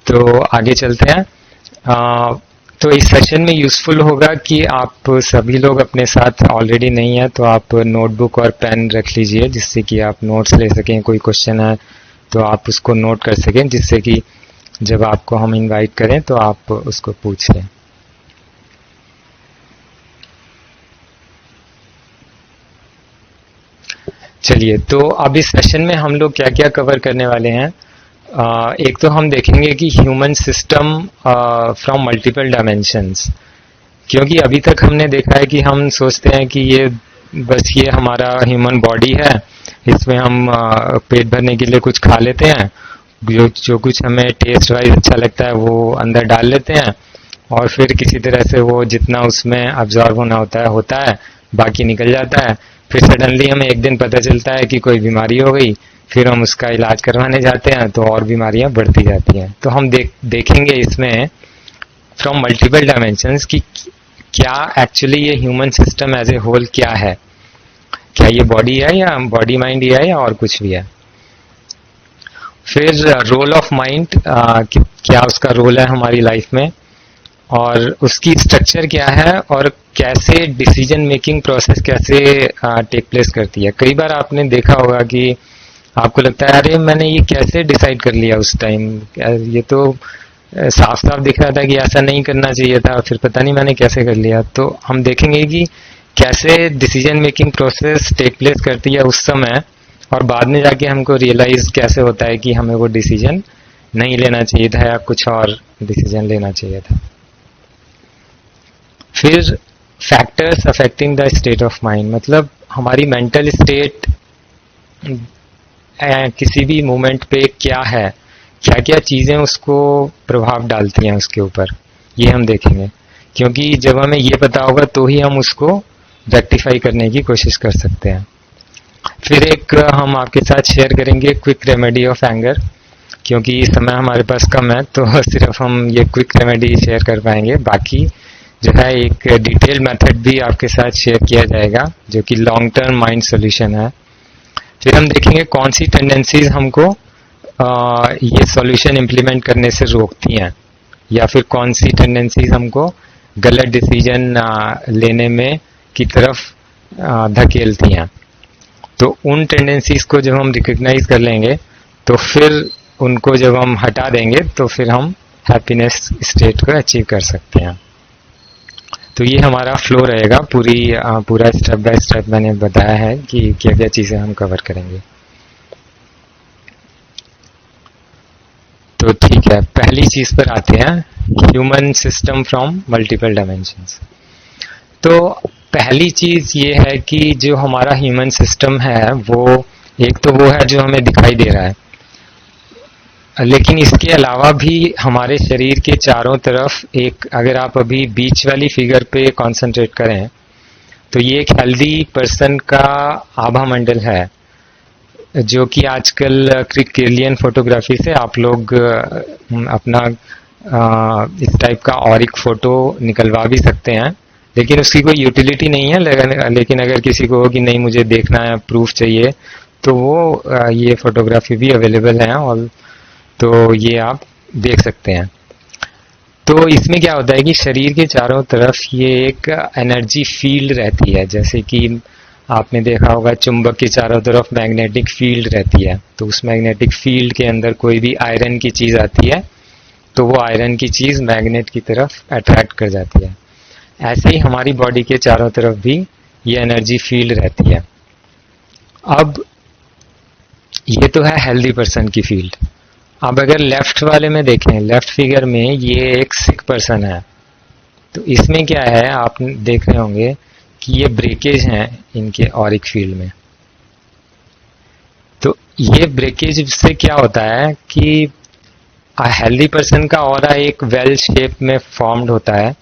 तो आगे चलते हैं। तो इस सेशन में यूज़फुल होगा कि आप सभी लोग अपने साथ ऑलरेडी नहीं है तो आप नोटबुक और पेन रख लीजिए, जिससे कि आप नोट्स ले सकें। कोई क्वेश्चन है तो आप उसको नोट कर सकें, जिससे कि जब आपको हम इनवाइट करें तो आप उसको पूछ लें। चलिए, तो अब इस सेशन में हम लोग क्या क्या कवर करने वाले हैं। एक तो हम देखेंगे कि human system from multiple dimensions, क्योंकि अभी तक हमने देखा है कि हम सोचते हैं कि ये हमारा ह्यूमन बॉडी है, इसमें हम पेट भरने के लिए कुछ खा लेते हैं, जो कुछ हमें टेस्ट वाइज अच्छा लगता है वो अंदर डाल लेते हैं, और फिर किसी तरह से वो जितना उसमें अब्जॉर्ब होना होता है बाकी निकल जाता है। फिर सडनली हमें एक दिन पता चलता है कि कोई बीमारी हो गई, फिर हम उसका इलाज करवाने जाते हैं तो और बीमारियां बढ़ती जाती हैं। तो हम देखेंगे इसमें फ्रॉम मल्टीपल डायमेंशंस कि क्या एक्चुअली ये human system as a whole क्या है, क्या ये बॉडी है या बॉडी माइंड ही है या और कुछ भी है। फिर रोल ऑफ माइंड, क्या उसका रोल है हमारी लाइफ में, और उसकी स्ट्रक्चर क्या है, और कैसे डिसीजन मेकिंग प्रोसेस कैसे टेक प्लेस करती है। कई बार आपने देखा होगा कि आपको लगता है अरे मैंने ये कैसे डिसाइड कर लिया उस टाइम, ये तो साफ साफ दिख रहा था कि ऐसा नहीं करना चाहिए था, फिर पता नहीं मैंने कैसे कर लिया। तो हम देखेंगे कि कैसे decision making process take place करती है उस समय, और बाद में जाके हमको रियलाइज कैसे होता है कि हमें वो डिसीजन नहीं लेना चाहिए था या कुछ और डिसीजन लेना चाहिए था। फिर factors affecting the state of mind, मतलब हमारी मेंटल स्टेट किसी भी मोमेंट पे क्या है, क्या क्या चीजें उसको प्रभाव डालती हैं उसके ऊपर, ये हम देखेंगे। क्योंकि जब हमें ये पता होगा तो ही हम उसको रेक्टिफाई करने की कोशिश कर सकते हैं। फिर एक हम आपके साथ शेयर करेंगे क्विक रेमेडी ऑफ एंगर, क्योंकि समय हमारे पास कम है तो सिर्फ हम ये क्विक रेमेडी शेयर कर पाएंगे। बाकी जो है एक डिटेल मेथड भी आपके साथ शेयर किया जाएगा जो कि लॉन्ग टर्म माइंड सोल्यूशन है। फिर हम देखेंगे कौन सी टेंडेंसीज हमको ये सॉल्यूशन इम्प्लीमेंट करने से रोकती हैं, या फिर कौन सी टेंडेंसीज हमको गलत डिसीजन लेने में की तरफ धकेलती हैं। तो उन टेंडेंसीज को जब हम रिकग्नाइज कर लेंगे तो फिर उनको जब हम हटा देंगे तो फिर हम हैप्पीनेस स्टेट को अचीव कर सकते हैं। तो ये हमारा फ्लो रहेगा, पूरा स्टेप बाय स्टेप मैंने बताया है कि क्या क्या चीजें हम कवर करेंगे। तो ठीक है, पहली चीज पर आते हैं, human system from multiple dimensions. तो पहली चीज ये है कि जो हमारा ह्यूमन सिस्टम है वो एक तो वो है जो हमें दिखाई दे रहा है, लेकिन इसके अलावा भी हमारे शरीर के चारों तरफ एक, अगर आप अभी बीच वाली फिगर पे कंसंट्रेट करें तो ये एक हेल्दी पर्सन का आभा मंडल है, जो कि आजकल क्रिकेलियन फोटोग्राफी से आप लोग अपना इस टाइप का ऑरिक फोटो निकलवा भी सकते हैं। लेकिन उसकी कोई यूटिलिटी नहीं है, लेकिन अगर किसी को हो कि नहीं मुझे देखना है, प्रूफ चाहिए, तो वो ये फोटोग्राफी भी अवेलेबल है, और तो ये आप देख सकते हैं। तो इसमें क्या होता है कि शरीर के चारों तरफ ये एक एनर्जी फील्ड रहती है, जैसे कि आपने देखा होगा चुंबक के चारों तरफ मैग्नेटिक फील्ड रहती है। तो उस मैग्नेटिक फील्ड के अंदर कोई भी आयरन की चीज आती है तो वो आयरन की चीज मैग्नेट की तरफ अट्रैक्ट कर जाती है। ऐसे ही हमारी बॉडी के चारों तरफ भी ये एनर्जी फील्ड रहती है। अब ये तो है हेल्दी पर्सन की फील्ड। अब अगर लेफ्ट वाले में देखें, लेफ्ट फिगर में ये एक सिक पर्सन है, तो इसमें क्या है आप देख रहे होंगे कि ये ब्रेकेज हैं इनके ऑरिक फील्ड में। तो ये ब्रेकेज से क्या होता है कि हेल्दी पर्सन का ऑरा एक वेल शेप में फॉर्म्ड होता है,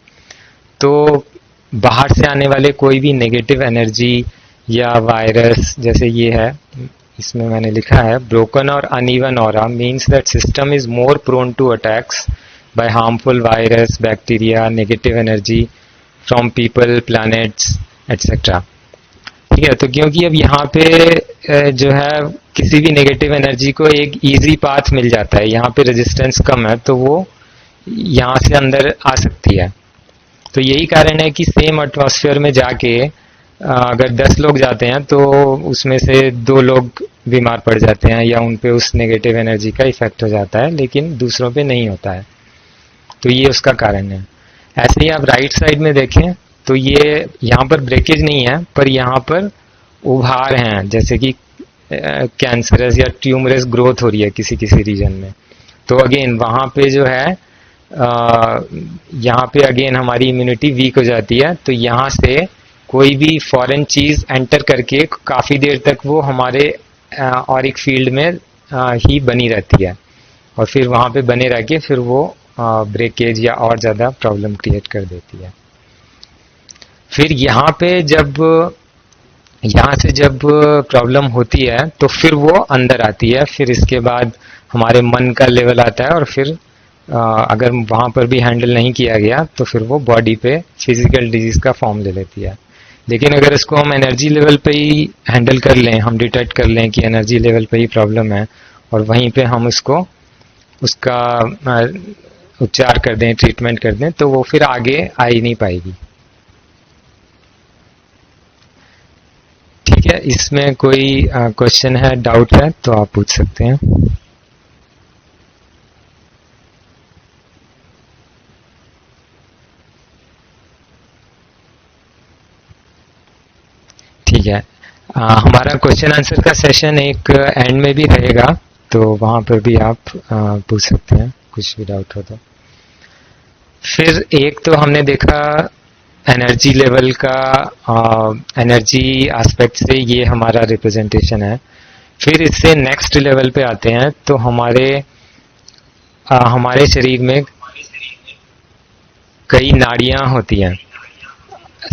तो बाहर से आने वाले कोई भी नेगेटिव एनर्जी या वायरस, जैसे ये है इसमें मैंने लिखा है ब्रोकन और uneven aura means that system is more prone to attacks by harmful virus, bacteria, negative energy from people, planets etcetera. ठीक है, तो क्योंकि अब यहाँ पे जो है किसी भी नेगेटिव एनर्जी को एक इजी पाथ मिल जाता है, यहाँ पे रेजिस्टेंस कम है तो वो यहाँ से अंदर आ सकती है। तो यही कारण है कि सेम एटमॉस्फेयर में जाके अगर 10 लोग जाते हैं तो उसमें से 2 लोग बीमार पड़ जाते हैं या उन पे उस नेगेटिव एनर्जी का इफेक्ट हो जाता है, लेकिन दूसरों पे नहीं होता है। तो ये उसका कारण है। ऐसे ही आप राइट साइड में देखें तो ये यहाँ पर ब्रेकेज नहीं है, पर यहाँ पर उभार हैं, जैसे कि कैंसरस या ट्यूमरस ग्रोथ हो रही है किसी किसी रीजन में। तो अगेन वहाँ पे जो है यहाँ पे अगेन हमारी इम्यूनिटी वीक हो जाती है, तो यहाँ से कोई भी फॉरेन चीज एंटर करके काफी देर तक वो हमारे ऑरिक फील्ड में ही बनी रहती है, और फिर वहाँ पे बने रह के फिर वो ब्रेकेज या और ज़्यादा प्रॉब्लम क्रिएट कर देती है। फिर यहाँ पे जब यहाँ से जब प्रॉब्लम होती है तो फिर वो अंदर आती है, फिर इसके बाद हमारे मन का लेवल आता है, और फिर अगर वहाँ पर भी हैंडल नहीं किया गया तो फिर वो बॉडी पे फिजिकल डिजीज का फॉर्म ले लेती है। लेकिन अगर इसको हम एनर्जी लेवल पे ही हैंडल कर लें, हम डिटेक्ट कर लें कि एनर्जी लेवल पे ही प्रॉब्लम है, और वहीं पे हम उसको उसका उपचार कर दें, ट्रीटमेंट कर दें, तो वो फिर आगे आ ही नहीं पाएगी। ठीक है, इसमें कोई क्वेश्चन है, डाउट है तो आप पूछ सकते हैं। ठीक है, हमारा क्वेश्चन आंसर का सेशन एक एंड में भी रहेगा, तो वहां पर भी आप पूछ सकते हैं कुछ भी डाउट हो तो। फिर एक तो हमने देखा एनर्जी लेवल का, एनर्जी एस्पेक्ट से ये हमारा रिप्रेजेंटेशन है। फिर इससे नेक्स्ट लेवल पे आते हैं तो हमारे शरीर में कई नाड़ियां होती हैं।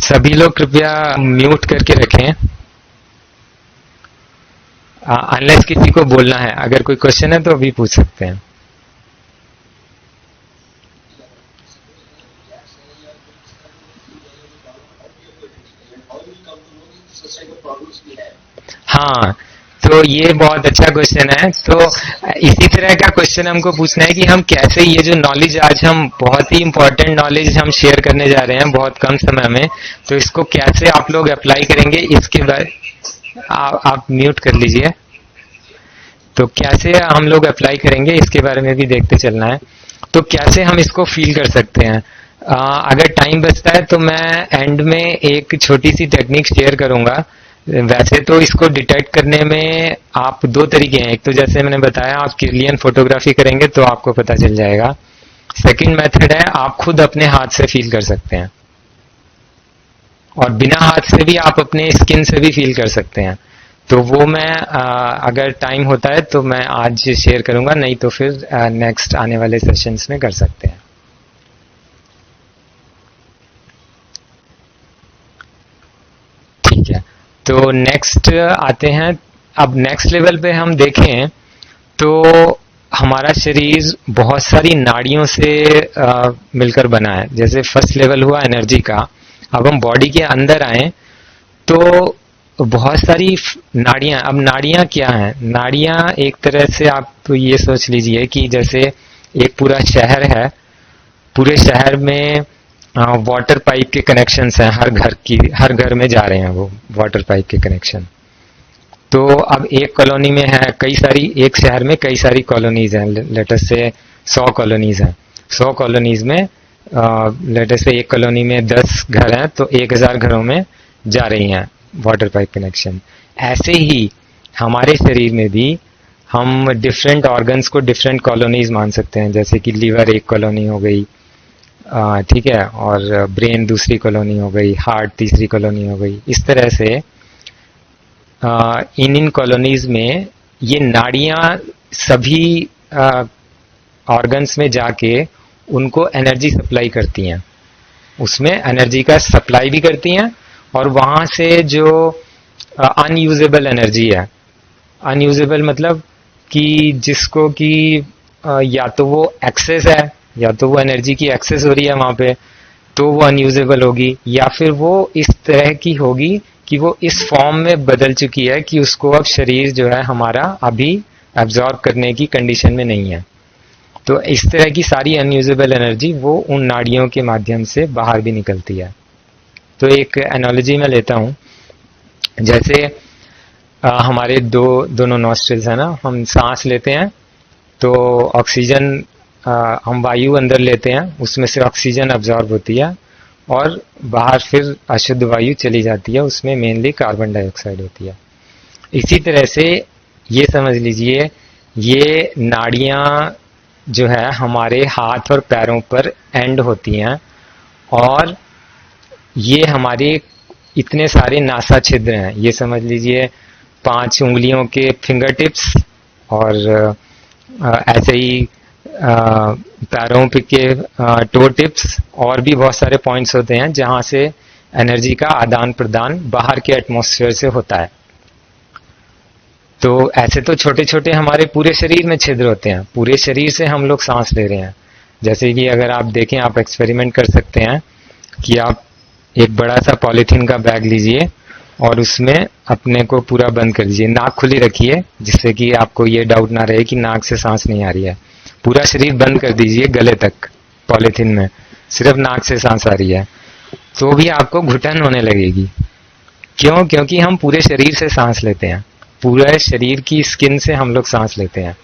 सभी लोग कृपया म्यूट करके रखें, अनलेस किसी को बोलना है। अगर कोई क्वेश्चन है तो अभी पूछ सकते हैं। हाँ, तो ये बहुत अच्छा क्वेश्चन है। तो इसी तरह का क्वेश्चन हमको पूछना है कि हम कैसे ये जो नॉलेज आज हम बहुत ही इंपॉर्टेंट नॉलेज हम शेयर करने जा रहे हैं बहुत कम समय में, तो इसको कैसे आप लोग अप्लाई करेंगे इसके बारे आप म्यूट कर लीजिए। तो कैसे हम लोग अप्लाई करेंगे इसके बारे में भी देखते चलना है। तो कैसे हम इसको फील कर सकते हैं, अगर टाइम बचता है तो मैं एंड में एक छोटी सी टेक्निक शेयर करूंगा। वैसे तो इसको डिटेक्ट करने में आप 2 तरीके हैं। एक तो जैसे मैंने बताया, आप किर्लियन फोटोग्राफी करेंगे तो आपको पता चल जाएगा। सेकंड मेथड है, आप खुद अपने हाथ से फील कर सकते हैं, और बिना हाथ से भी आप अपने स्किन से भी फील कर सकते हैं। तो वो मैं अगर टाइम होता है तो मैं आज शेयर करूंगा, नहीं तो फिर नेक्स्ट आने वाले सेशंस में कर सकते हैं। ठीक है, तो नेक्स्ट आते हैं। अब नेक्स्ट लेवल पे हम देखें तो हमारा शरीर बहुत सारी नाड़ियों से मिलकर बना है। जैसे फर्स्ट लेवल हुआ एनर्जी का, अब हम बॉडी के अंदर आए तो बहुत सारी नाड़ियां। अब नाड़ियां क्या हैं? नाड़ियां एक तरह से आप ये सोच लीजिए कि जैसे एक पूरा शहर है, पूरे शहर में वाटर पाइप के कनेक्शंस हैं, हर घर में जा रहे हैं वो वाटर पाइप के कनेक्शन। तो अब एक कॉलोनी में है कई सारी, एक शहर में कई सारी कॉलोनीज हैं, लेटस से 100 कॉलोनीज हैं। 100 कॉलोनीज में लेटस से एक कॉलोनी में 10 घर हैं, तो 1000 घरों में जा रही हैं वाटर पाइप कनेक्शन। ऐसे ही हमारे शरीर में भी हम डिफरेंट ऑर्गन्स को डिफरेंट कॉलोनीज मान सकते हैं। जैसे कि लीवर एक कॉलोनी हो गई, ठीक है, और ब्रेन दूसरी कॉलोनी हो गई, हार्ट तीसरी कॉलोनी हो गई। इस तरह से इन कॉलोनीज में ये नाड़ियां सभी ऑर्गन्स में जाके उनको एनर्जी सप्लाई करती हैं, उसमें एनर्जी का सप्लाई भी करती हैं, और वहां से जो अनयूजेबल एनर्जी है, अनयूजेबल मतलब कि जिसको कि या तो वो एक्सेस है, या तो वो एनर्जी की एक्सेस हो रही है वहां पे, तो वो अनयूजेबल होगी, या फिर वो इस तरह की होगी कि वो इस फॉर्म में बदल चुकी है कि उसको अब शरीर जो है हमारा अभी एब्जॉर्ब करने की कंडीशन में नहीं है। तो इस तरह की सारी अनयूजेबल एनर्जी वो उन नाड़ियों के माध्यम से बाहर भी निकलती है। तो एक एनालॉजी मैं लेता हूं, जैसे हमारे दोनों नॉस्ट्रिल्स है ना, हम सांस लेते हैं तो ऑक्सीजन हम वायु अंदर लेते हैं, उसमें से ऑक्सीजन अब्जॉर्ब होती है और बाहर फिर अशुद्ध वायु चली जाती है, उसमें मेनली कार्बन डाइऑक्साइड होती है। इसी तरह से ये समझ लीजिए ये नाड़ियां जो है हमारे हाथ और पैरों पर एंड होती हैं और ये हमारे इतने सारे नासा छिद्र हैं। ये समझ लीजिए 5 उंगलियों के फिंगर टिप्स और ऐसे ही पैरों पे के टो टिप्स और भी बहुत सारे पॉइंट्स होते हैं जहां से एनर्जी का आदान प्रदान बाहर के एटमॉस्फेयर से होता है। तो ऐसे तो छोटे छोटे हमारे पूरे शरीर में छिद्र होते हैं, पूरे शरीर से हम लोग सांस ले रहे हैं। जैसे कि अगर आप देखें, आप एक्सपेरिमेंट कर सकते हैं कि आप एक बड़ा सा पॉलीथीन का बैग लीजिए और उसमें अपने को पूरा बंद कर दीजिए, नाक खुली रखिए जिससे कि आपको ये डाउट ना रहे कि नाक से सांस नहीं आ रही है। पूरा शरीर बंद कर दीजिए गले तक पॉलीथीन में, सिर्फ नाक से सांस आ रही है, तो भी आपको घुटन होने लगेगी। क्यों? क्योंकि हम पूरे शरीर से सांस लेते हैं, पूरे शरीर की स्किन से हम लोग सांस लेते हैं।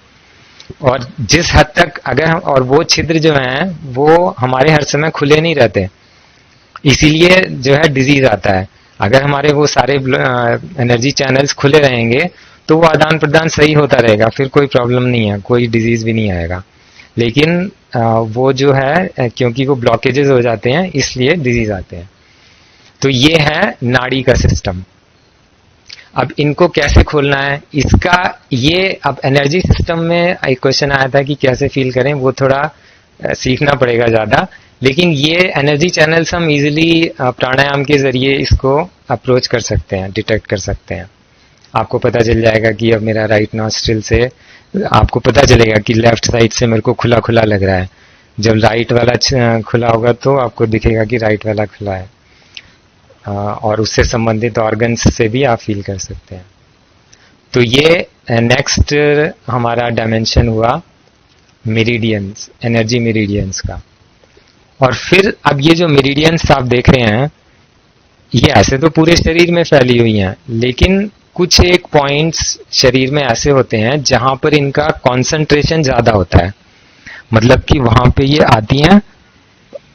और जिस हद तक अगर हम, और वो छिद्र जो हैं वो हमारे हर समय खुले नहीं रहते, इसीलिए जो है डिजीज आता है। अगर हमारे वो सारे एनर्जी चैनल्स खुले रहेंगे तो वो आदान प्रदान सही होता रहेगा, फिर कोई प्रॉब्लम नहीं है, कोई डिजीज भी नहीं आएगा। लेकिन वो जो है क्योंकि वो ब्लॉकेजेस हो जाते हैं इसलिए डिजीज आते हैं। तो ये है नाड़ी का सिस्टम। अब इनको कैसे खोलना है इसका, ये अब एनर्जी सिस्टम में एक क्वेश्चन आया था कि कैसे फील करें, वो थोड़ा सीखना पड़ेगा ज्यादा। लेकिन ये एनर्जी चैनल्स हम इजीली प्राणायाम के जरिए इसको अप्रोच कर सकते हैं, डिटेक्ट कर सकते हैं। आपको पता चल जाएगा कि अब मेरा राइट नॉस्ट्रिल से, आपको पता चलेगा कि लेफ्ट साइड से मेरे को खुला खुला लग रहा है। जब राइट वाला खुला होगा तो आपको दिखेगा कि राइट वाला खुला है, और उससे संबंधित ऑर्गन्स से भी आप फील कर सकते हैं। तो ये नेक्स्ट हमारा डायमेंशन हुआ मेरिडियंस, एनर्जी मेरिडियंस का। और फिर अब ये जो मेरिडियंस आप देख रहे हैं ये ऐसे तो पूरे शरीर में फैली हुई हैं, लेकिन कुछ एक पॉइंट्स शरीर में ऐसे होते हैं जहां पर इनका कंसंट्रेशन ज्यादा होता है। मतलब कि वहां पे ये आती हैं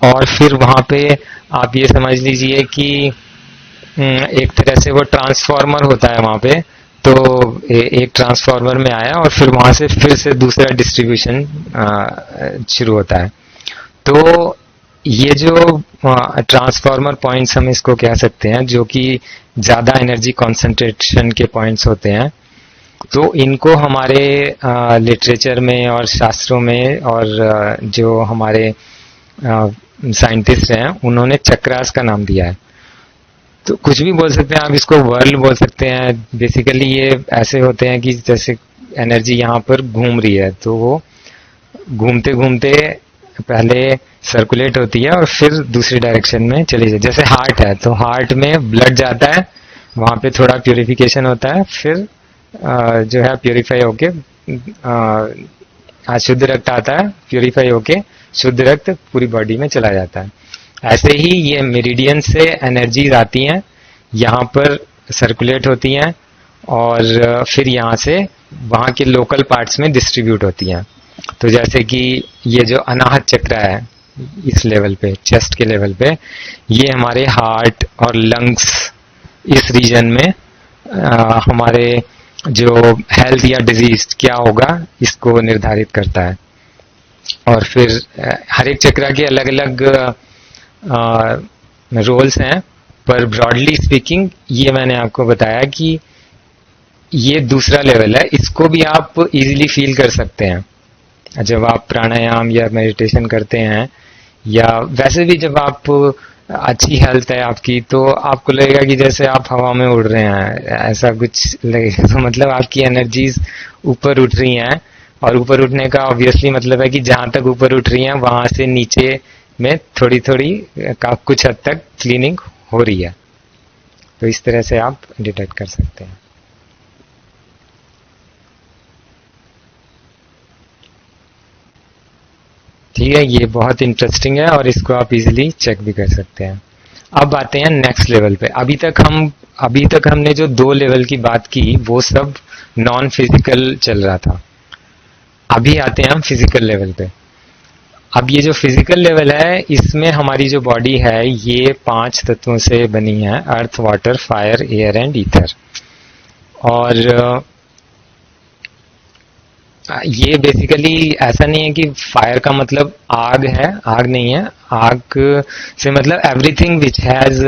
और फिर वहां पे आप ये समझ लीजिए कि एक तरह से वो ट्रांसफार्मर होता है वहां पे, तो एक ट्रांसफार्मर में आया और फिर वहां से फिर से दूसरा डिस्ट्रीब्यूशन शुरू होता है। तो ये जो ट्रांसफार्मर पॉइंट्स हम इसको कह सकते हैं, जो कि ज्यादा एनर्जी कंसंट्रेशन के पॉइंट्स होते हैं, तो इनको हमारे लिटरेचर में और शास्त्रों में और जो हमारे साइंटिस्ट हैं उन्होंने चक्रास का नाम दिया है। तो कुछ भी बोल सकते हैं आप, इसको वर्ल बोल सकते हैं। बेसिकली ये ऐसे होते हैं कि जैसे एनर्जी यहाँ पर घूम रही है तो वो घूमते घूमते पहले सर्कुलेट होती है और फिर दूसरी डायरेक्शन में चली जाए। जैसे हार्ट है तो हार्ट में ब्लड जाता है, वहां पे थोड़ा प्यूरिफिकेशन होता है, फिर जो है प्यूरिफाई होके शुद्ध रक्त आता है, प्यूरिफाई होके शुद्ध रक्त पूरी बॉडी में चला जाता है। ऐसे ही ये मेरिडियन से एनर्जीज आती हैं, यहाँ पर सर्कुलेट होती हैं और फिर यहाँ से वहाँ के लोकल पार्ट्स में डिस्ट्रीब्यूट होती हैं। तो जैसे कि ये जो अनाहत चक्र है इस लेवल पे, चेस्ट के लेवल पे, ये हमारे हार्ट और लंग्स इस रीजन में हमारे जो हेल्थ या डिजीज क्या होगा इसको निर्धारित करता है। और फिर हर एक चक्र के अलग अलग रोल्स हैं, पर ब्रॉडली स्पीकिंग ये मैंने आपको बताया कि ये दूसरा लेवल है, इसको भी आप इजीली फील कर सकते हैं जब आप प्राणायाम या मेडिटेशन करते हैं, या वैसे भी जब आप अच्छी हेल्थ है आपकी तो आपको लगेगा कि जैसे आप हवा में उड़ रहे हैं, ऐसा कुछ लगेगा। तो मतलब आपकी एनर्जीज ऊपर उठ रही हैं, और ऊपर उठने का ऑब्वियसली मतलब है कि जहां तक ऊपर उठ रही हैं वहां से नीचे में थोड़ी थोड़ी कुछ हद तक क्लीनिंग हो रही है। तो इस तरह से आप डिटेक्ट कर सकते हैं। ठीक है, ये बहुत इंटरेस्टिंग है और इसको आप इजीली चेक भी कर सकते हैं। अब आते हैं नेक्स्ट लेवल पे। अभी तक हमने जो 2 लेवल की बात की वो सब नॉन फिजिकल चल रहा था। अभी आते हैं हम फिजिकल लेवल पे। अब ये जो फिजिकल लेवल है, इसमें हमारी जो बॉडी है ये 5 तत्वों से बनी है, earth, water, fire, air and ether. और ये बेसिकली ऐसा नहीं है कि फायर का मतलब आग है, आग नहीं है। आग से मतलब एवरीथिंग विच हैज,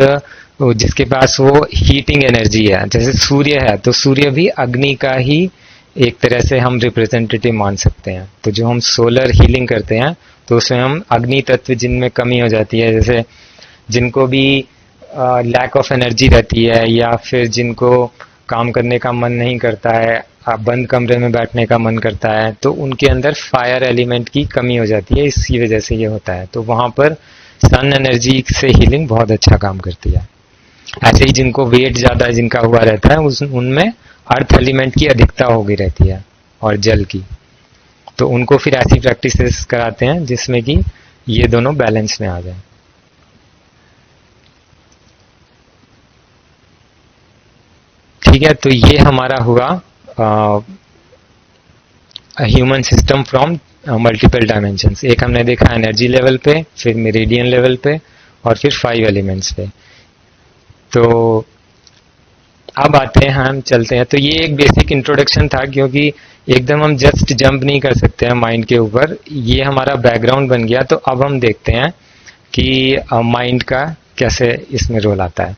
जिसके पास वो हीटिंग एनर्जी है। जैसे सूर्य है तो सूर्य भी अग्नि का ही एक तरह से हम रिप्रेजेंटेटिव मान सकते हैं। तो जो हम सोलर हीलिंग करते हैं तो उसमें हम अग्नि तत्व जिनमें कमी हो जाती है, जैसे जिनको भी लैक ऑफ एनर्जी रहती है या फिर जिनको काम करने का मन नहीं करता है, बंद कमरे में बैठने का मन करता है, तो उनके अंदर फायर एलिमेंट की कमी हो जाती है, इसी वजह से ये होता है। तो वहां पर सन एनर्जी से हीलिंग बहुत अच्छा काम करती है। ऐसे ही जिनको वेट ज्यादा जिनका हुआ रहता है उनमें अर्थ एलिमेंट की अधिकता होगी रहती है और जल की, तो उनको फिर ऐसी प्रैक्टिसेस कराते हैं जिसमें कि ये दोनों बैलेंस में आ जाए। ठीक है, तो ये हमारा हुआ human system from multiple dimensions. एक हमने देखा एनर्जी लेवल पे, फिर मेरिडियन लेवल पे और फिर 5 एलिमेंट्स पे। तो अब आते हैं, हम चलते हैं। तो ये एक बेसिक इंट्रोडक्शन था, क्योंकि एकदम हम जस्ट जंप नहीं कर सकते हैं माइंड के ऊपर। ये हमारा बैकग्राउंड बन गया। तो अब हम देखते हैं कि माइंड का कैसे इसमें रोल आता है।